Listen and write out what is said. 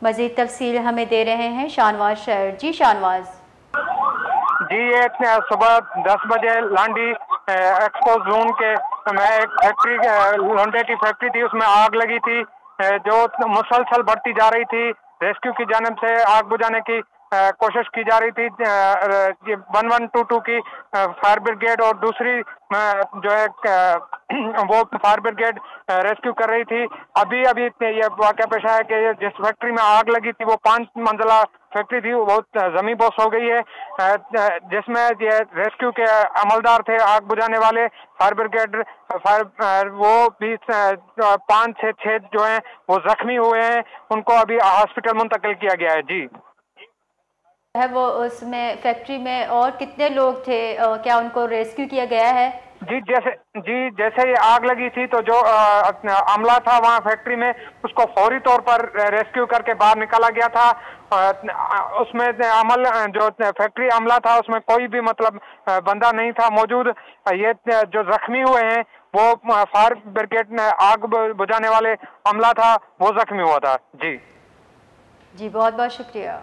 मज़ीद तफसील हमें दे रहे हैं शाहनवाज शहर। जी शाहनवाज। जी, ये सुबह 10 बजे लांडी एक्सपो जोन के में एक फैक्ट्री, लोंडे की फैक्ट्री थी, उसमें आग लगी थी जो मुसलसल बढ़ती जा रही थी। रेस्क्यू की जानिब से आग बुझाने की कोशिश की जा रही थी। 1122 की फायर ब्रिगेड और दूसरी जो है वो फायर ब्रिगेड रेस्क्यू कर रही थी। अभी अभी ये वाक़या पेश आया कि जिस फैक्ट्री में आग लगी थी वो 5 मंजिला फैक्ट्री थी, वो बहुत जमी बोस हो गई है, जिसमें ये रेस्क्यू के अमलदार थे, आग बुझाने वाले, फायर ब्रिगेड फायर वो भी 5 से 6 जो हैं वो जख्मी हुए हैं। उनको अभी हॉस्पिटल मुंतकिल किया गया है। जी है वो उसमें फैक्ट्री में और कितने लोग थे, क्या उनको रेस्क्यू किया गया है? जी जैसे ये आग लगी थी तो जो अमला था वहाँ फैक्ट्री में, उसको फौरी तौर पर रेस्क्यू करके बाहर निकाला गया था। उसमें अमल जो फैक्ट्री अमला था उसमें कोई भी मतलब बंदा नहीं था मौजूद। ये जो जख्मी हुए हैं वो फायर ब्रिगेड ने आग बुझाने वाले अमला था, वो जख्मी हुआ था। जी जी बहुत बहुत शुक्रिया।